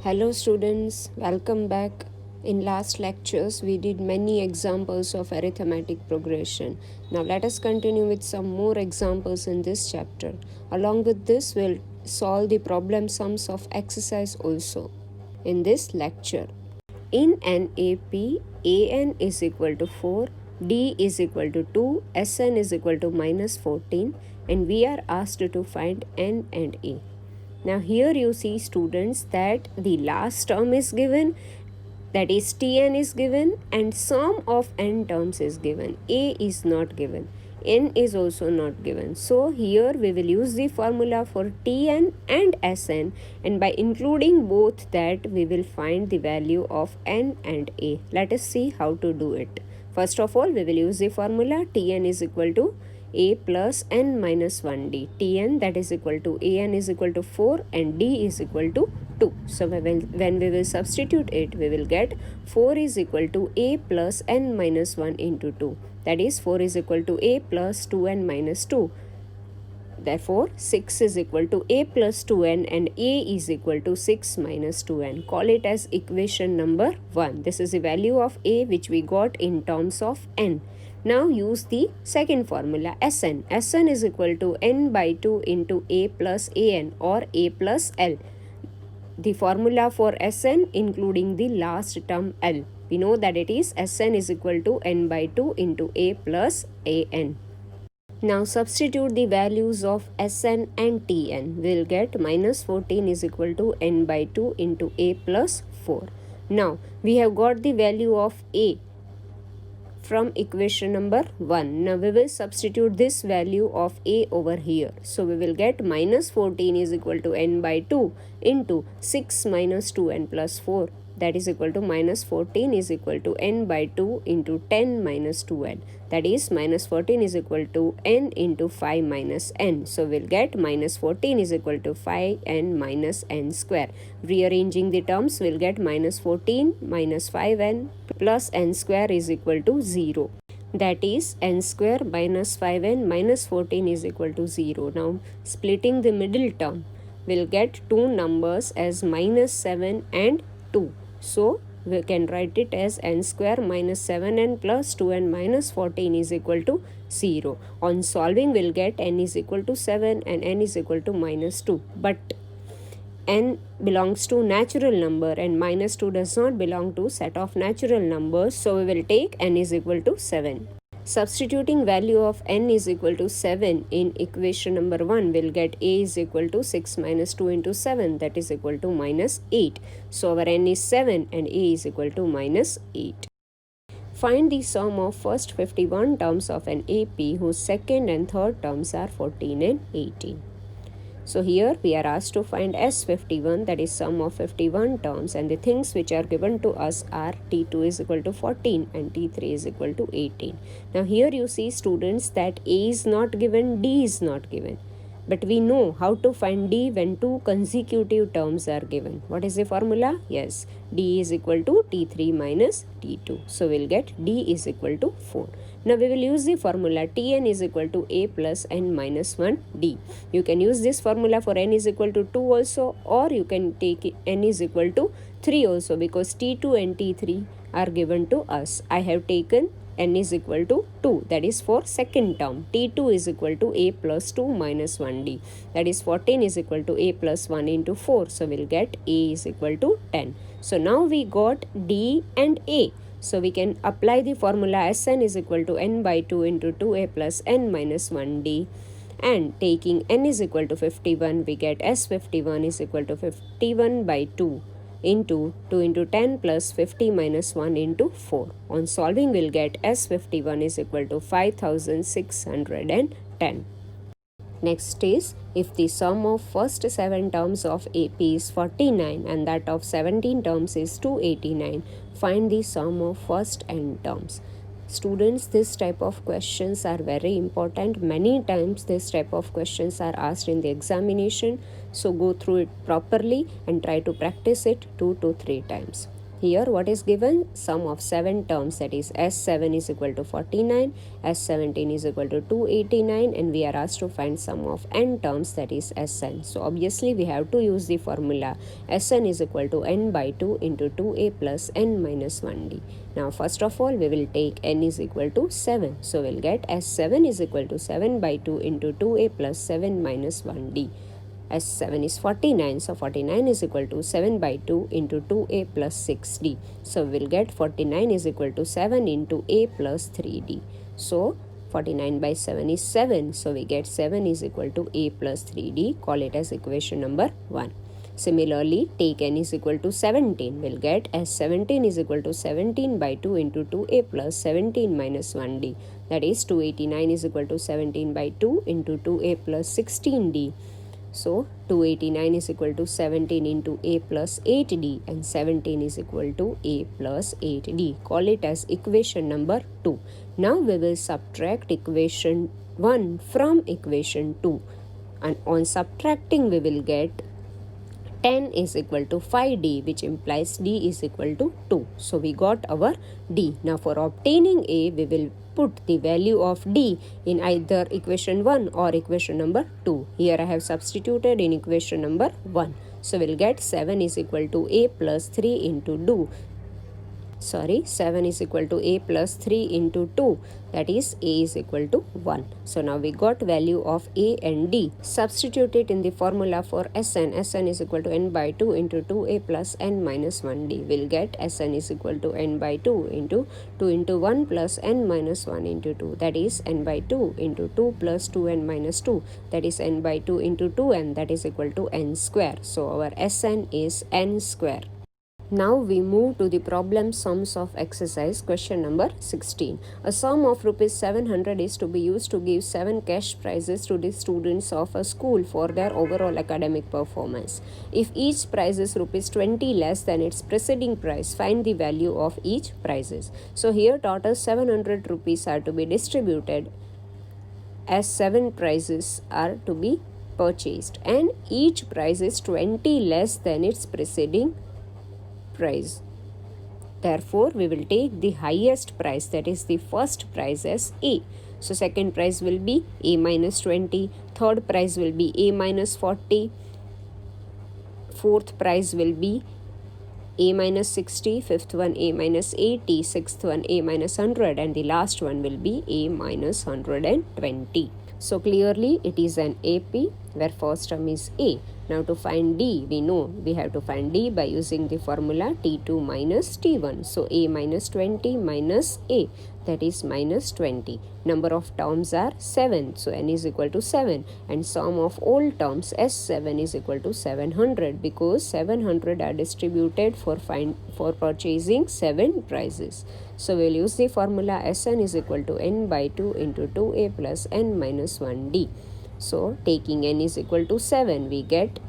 Hello students, welcome back. In last lectures we did many examples of arithmetic progression. Now let us continue with some more examples in this chapter. Along with this we'll solve the problem sums of exercise also in this lecture. In an AP, AN is equal to 4, D is equal to 2, SN is equal to minus 14 and we are asked to find N and A. Now here you see students that the last term is given, that is Tn is given, and sum of n terms is given. A is not given. N is also not given. So here we will use the formula for Tn and Sn, and by including both that we will find the value of n and A. Let us see how to do it. First of all, we will use the formula Tn is equal to a plus n minus 1d. Tn, that is equal to an is equal to 4 and d is equal to 2. So when we will substitute it, we will get 4 is equal to a plus n minus 1 into 2. That is 4 is equal to a plus 2n minus 2. Therefore, 6 is equal to a plus 2n and a is equal to 6 minus 2n. Call it as equation number 1. This is the value of a which we got in terms of n. Now use the second formula Sn. Sn is equal to n by 2 into a plus an or a plus l. The formula for Sn including the last term l. We know that it is Sn is equal to n by 2 into a plus an. Now substitute the values of Sn and Tn. We'll get minus 14 is equal to n by 2 into a plus 4. Now we have got the value of a from equation number 1. Now we will substitute this value of a over here. So we will get minus 14 is equal to n by 2 into 6 minus 2n plus 4. That is equal to minus 14 is equal to n by 2 into 10 minus 2n. That is minus 14 is equal to n into 5 minus n. So we'll get minus 14 is equal to 5n minus n square. Rearranging the terms, we'll get minus 14 minus 5n plus n square is equal to 0. That is n square minus 5n minus 14 is equal to 0. Now splitting the middle term, we'll get two numbers as minus 7 and 2. So we can write it as n square minus 7n plus 2n minus 14 is equal to 0. On solving, we'll get n is equal to 7 and n is equal to minus 2. But n belongs to natural number and minus 2 does not belong to set of natural numbers. So we will take n is equal to 7. Substituting value of n is equal to 7 in equation number 1, we'll get a is equal to 6 minus 2 into 7, that is equal to minus 8. So our n is 7 and a is equal to minus 8. Find the sum of first 51 terms of an AP whose second and third terms are 14 and 18. So here we are asked to find S51, that is sum of 51 terms, and the things which are given to us are T2 is equal to 14 and T3 is equal to 18. Now here you see students that A is not given, D is not given. But we know how to find D when two consecutive terms are given. What is the formula? Yes, D is equal to T3 minus T2. So we'll get D is equal to 4. Now we will use the formula Tn is equal to a plus n minus 1d. You can use this formula for n is equal to 2 also, or you can take n is equal to 3 also, because T2 and T3 are given to us. I have taken n is equal to 2, that is for second term. T2 is equal to a plus 2 minus 1d, that is 14 is equal to a plus 1 into 4. So we'll get a is equal to 10. So now we got D and A. So we can apply the formula Sn is equal to n by 2 into 2a plus n minus 1d, and taking n is equal to 51, we get S51 is equal to 51 by 2 into 2 into 10 plus 50 minus 1 into 4. On solving, we'll get S51 is equal to 5610. Next is, if the sum of first 7 terms of AP is 49 and that of 17 terms is 289, find the sum of first n terms. Students, this type of questions are very important. Many times this type of questions are asked in the examination. So go through it properly and try to practice it 2 to 3 times. Here what is given? Sum of 7 terms, that is S7 is equal to 49, S17 is equal to 289, and we are asked to find sum of n terms, that is Sn. So obviously we have to use the formula Sn is equal to n by 2 into 2a plus n minus 1d. Now first of all we will take n is equal to 7. So we'll get S7 is equal to 7 by 2 into 2a plus 7 minus 1d. S7 is 49, so 49 is equal to 7 by 2 into 2a plus 6d. So we'll get 49 is equal to 7 into a plus 3d. So 49 by 7 is 7, so we get 7 is equal to a plus 3d. Call it as equation number 1. Similarly, take n is equal to 17. We'll get S17 is equal to 17 by 2 into 2a plus 17 minus 1d. That is 289 is equal to 17 by 2 into 2a plus 16d. So 289 is equal to 17 into a plus 8d, and 17 is equal to a plus 8d. Call it as equation number 2. Now we will subtract equation 1 from equation 2, and on subtracting we will get 10 is equal to 5d, which implies d is equal to 2. So we got our d. Now for obtaining a, we will put the value of d in either equation 1 or equation number 2. Here I have substituted in equation number 1. So we'll get 7 is equal to a plus 3 into 7 is equal to a plus 3 into 2, that is a is equal to 1. So now we got value of a and d. Substitute it in the formula for Sn. Sn is equal to n by 2 into 2a plus n minus 1d. We'll get Sn is equal to n by 2 into 2 into 1 plus n minus 1 into 2, that is n by 2 into 2 plus 2n minus 2, that is n by 2 into 2n, that is equal to n square. So our Sn is n square. Now we move to the problem sums of exercise question number 16. A sum of rupees 700 is to be used to give 7 cash prizes to the students of a school for their overall academic performance. If each prize is rupees 20 less than its preceding prize, find the value of each prizes. So here total 700 rupees are to be distributed as 7 prizes are to be purchased, and each prize is 20 less than its preceding prize. Therefore, we will take the highest prize, that is the first prize, as A. So second prize will be A minus 20, third prize will be A minus 40, fourth prize will be A minus 60, fifth one A minus 80, sixth one A minus 100, and the last one will be A minus 120. So clearly it is an AP where first term is A. Now to find D, we know we have to find D by using the formula T2 minus T1. So A minus 20 minus A, that is minus 20. Number of terms are 7. So N is equal to 7. And sum of all terms S7 is equal to 700, because 700 are distributed for purchasing 7 prizes. So we'll use the formula Sn is equal to n by 2 into 2a plus n minus 1d. So taking n is equal to 7, we get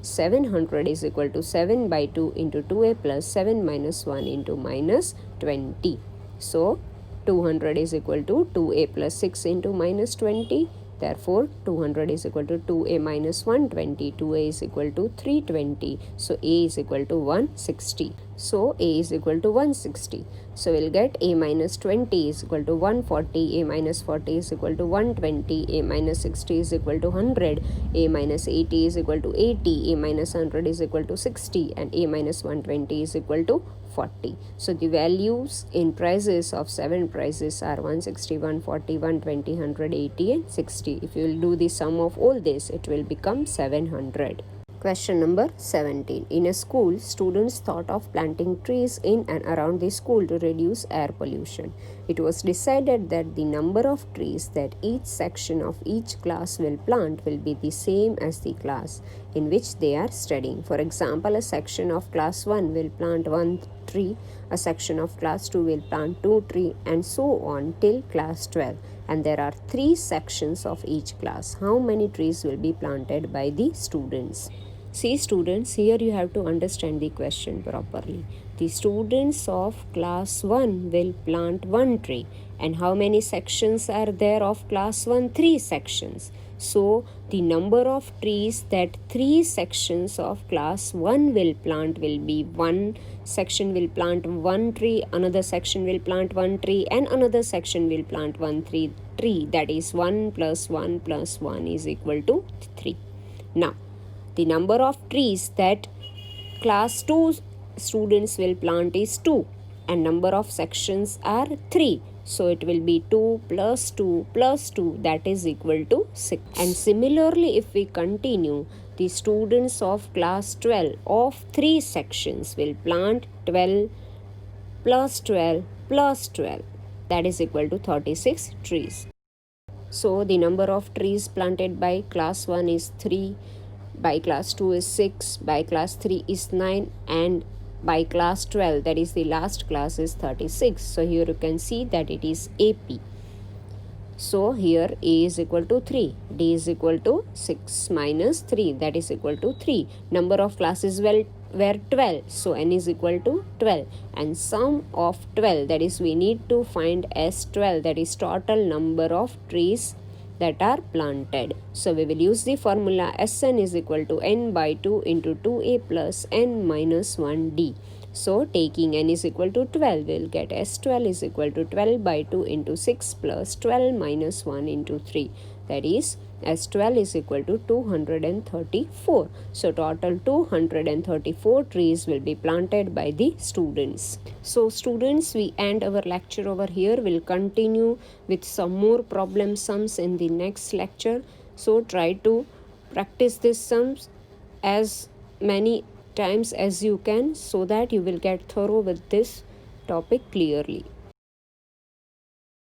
700 is equal to 7 by 2 into 2a plus 7 minus 1 into minus 20. So 200 is equal to 2a plus 6 into minus 20. Therefore, 200 is equal to 2a minus 120. 2a is equal to 320. So a is equal to 160. So a is equal to 160. So we'll get a minus 20 is equal to 140, a minus 40 is equal to 120, a minus 60 is equal to 100, a minus 80 is equal to 80, a minus 100 is equal to 60, and a minus 120 is equal to 40. So the values in prices of 7 prices are 160, 140, 120, 180 and 60. If you will do the sum of all this, it will become 700. Question number 17. In a school, students thought of planting trees in and around the school to reduce air pollution. It was decided that the number of trees that each section of each class will plant will be the same as the class in which they are studying. For example, a section of class 1 will plant 1 tree, a section of class 2 will plant 2 trees, and so on till class 12. And there are 3 sections of each class. How many trees will be planted by the students? See students, here you have to understand the question properly. The students of class 1 will plant 1 tree. And how many sections are there of class 1? 3 sections. So the number of trees that 3 sections of class 1 will plant will be, one section will plant 1 tree, another section will plant 1 tree, and another section will plant 1 tree. That is 1 plus 1 plus 1 is equal to 3. Now the number of trees that class 2 students will plant is 2, and number of sections are 3. So it will be 2 plus 2 plus 2, that is equal to 6. And similarly, if we continue, the students of class 12 of 3 sections will plant 12 plus 12 plus 12, that is equal to 36 trees. So the number of trees planted by class 1 is 3, by class 2 is 6, by class 3 is 9, and by class 12, that is the last class, is 36. So here you can see that it is AP. So here A is equal to 3, D is equal to 6 minus 3, that is equal to 3. Number of classes were 12, so N is equal to 12, and sum of 12, that is we need to find S12, that is total number of trees that are planted. So we will use the formula Sn is equal to n by 2 into 2a plus n minus 1d. So taking n is equal to 12, we will get S12 is equal to 12 by 2 into 6 plus 12 minus 1 into 3. That is S12 is equal to 234. So total 234 trees will be planted by the students. So students, we end our lecture over here. We'll continue with some more problem sums in the next lecture. So try to practice these sums as many times as you can, so that you will get thorough with this topic clearly.